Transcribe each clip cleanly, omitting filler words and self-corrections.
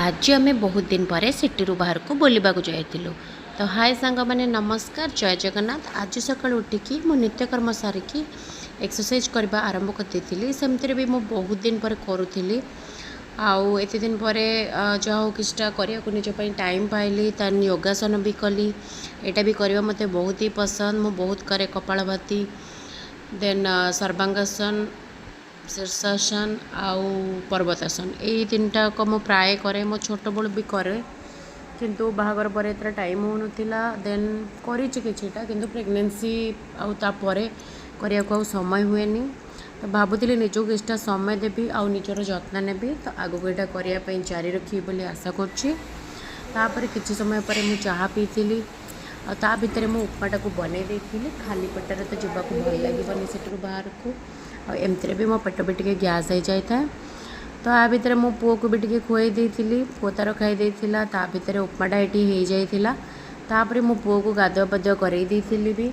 आज आम बहुत दिन पर सिटी बाहर को बुलवा जाइलु। तो हाय सांग मैंने नमस्कार, जय जगन्नाथ। आज सकाल उठिकी मो नित्यकर्म सारिकी एक्सरसाइज करने आरंभ करती। सेमती भी मुझे बहुत दिन पर करुली। आउ एत दिन पर जहाँ किटा करने निजपाई टाइम पाइली। तान योगासन भी कली। यहाँ भी करवा मत बहुत ही पसंद। मु बहुत करे कपालभाति, देन सर्वांगासन, शीर्षासन आउ पर्वतासन। यही तीन टाक मु प्राय करे। मो छोट बड़ भी करे, किंतु बाहागर पर इतना टाइम हो नाला। देन करिटा किंतु प्रेगनेंसी आउे करने को समय हुए। तो भावुली निजक किटा समय देवी आउ निजर जत्न नेबी। तो आगक यहाँ करने जारी रखी बोली आशा कर किसी समय पर मुझे चाह पीली। ता भितर मु उपमाटा को बनई देती। खाली पेटर तो जावाक भल लगे से बाहर को। एमती भी मो पेट भी टे गैस हो जाए। तो आ भितर मो पुओ को भी टे खुई देती। पुओ तार खाई देता। ता भितर उपमाटा ये हो जाता। तापर मो पुओ को गाधुआ पाधुआ करई भी।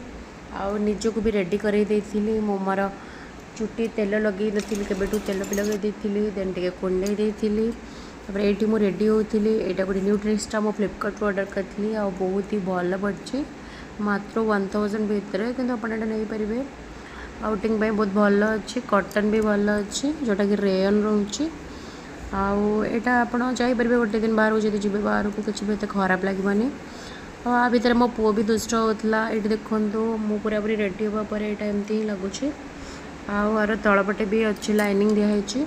आउ निजक भी रेडी करई देती। मो मोर चुटी तेल लगे नी केबेठू तेल भी लगे देती। देन टे कुंडई देती। तापर ये मुझे रेडी होती। यहाँ गोटे न्यूट्रिक्सटा मो फ्लिपकार्ट ऑर्डर करी। आ बहुत ही भल पड़ी मात्र 1000 भितर। कि आप नहीं पारे। आउटिंग बहुत भल अच्छी। कॉटन भी भल अच्छी जोटा कि रेयन रोचे। आटा आप जापर गोटे दिन बाहर को जी बाहर को किसी भी एत खराब लगे। आ भितर मो पुओ भी दुष्ट होता। ये देखो मु पूरा पूरी रेडी होगापर यहाँ एमती ही लगुच। आर तलपटे भी अच्छी लाइनिंग दिखाई।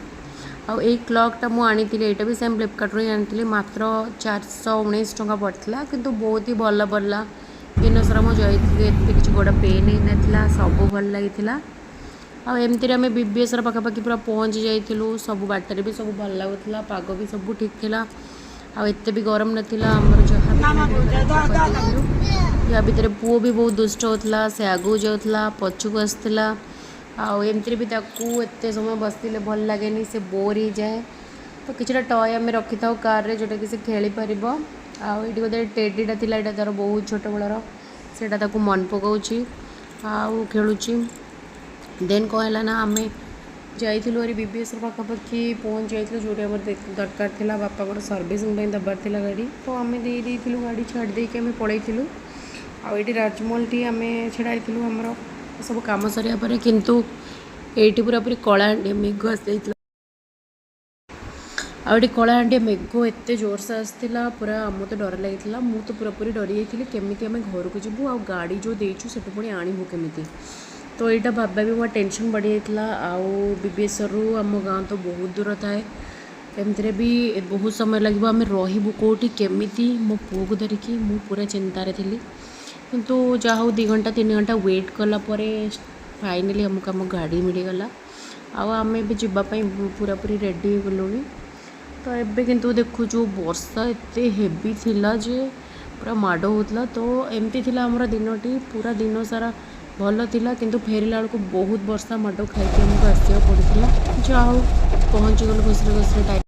आई क्लॉकटा मुझे यहाँ भी सेम फ्लिपकार्ट ही आनी। मात्र 419 टଙ୍କା पड़ता। किंतु बहुत ही भल पड़ा। दिन सारा मुझे किसी गोड़ पेन ही ना। सब भल लगी। आमती आम बीबीएस पाखापाखि पूरा पहुँच जाइलु। सब बाटर भी सब भल लगुला। पाग भी सब ठीक था। आत भी गरम नाला। आमर जहाँ या भितर पुओ भी बहुत दुष्ट होता। से आगू जाऊला पछक आसला। आमती भी एत समय बसते भल लगे से बोर हो जाए। तो किसी टय आम रखी था कार रे जोटा कि से खेली पार। आठ गोटे टेडीटा था। यहाँ तार बहुत छोट बड़र सेटा मन पकाऊँगी खेलुची। देन कहला ना आम जाइलु बीबीएस पाखापाखि पहुँच जाइलु। जो दरकार था बापा को सर्विसिंग दबार था गाड़ी। तो आम देलु गाड़ी छाड़ी आम पलैलु। आठी राजमहल टी आम छड़ाईलु आमर सब कम सर। किंतु ये पूरा पूरी कलाहांडिया मेघ आसी आठ कलाहांडिया मेघ एत जोर से आसाला। पूरा आम तो डर लगी। मु तो पूरा पूरी डरी जाइली केमी आम घर को जीवु। आ गाड़ी जो देचु से पुणी आणबू केमी। तो यहाँ भाबा भी मोर टेंशन बढ़ी जाता। आउ बीबीएस रु आम गाँव तो बहुत दूर थाए। एमती भी बहुत समय लगे। आम रही कौटी केमी मो पुओ को धरिकी मु पूरा चिंतार थी। किंतु जहाँ 2 घंटा 3 घंटा वेट कलापर फाइनाली आमको आम गाड़ी मिलगला। आम भी जावाई पूरा पूरी रेडी हो गलुनी। तो एबे किंतु देखुचु वर्षा एत हेवी थिला जे पूरा माड़ होता। तो एमती थिला हमर दिनटी पूरा दिन सारा भल थिला। किंतु फेरला बेलू बहुत वर्षा माड़ खाई आमको आसिया पड़ता। जहाँ पहुँची गलु खुशी खुशी टाइम।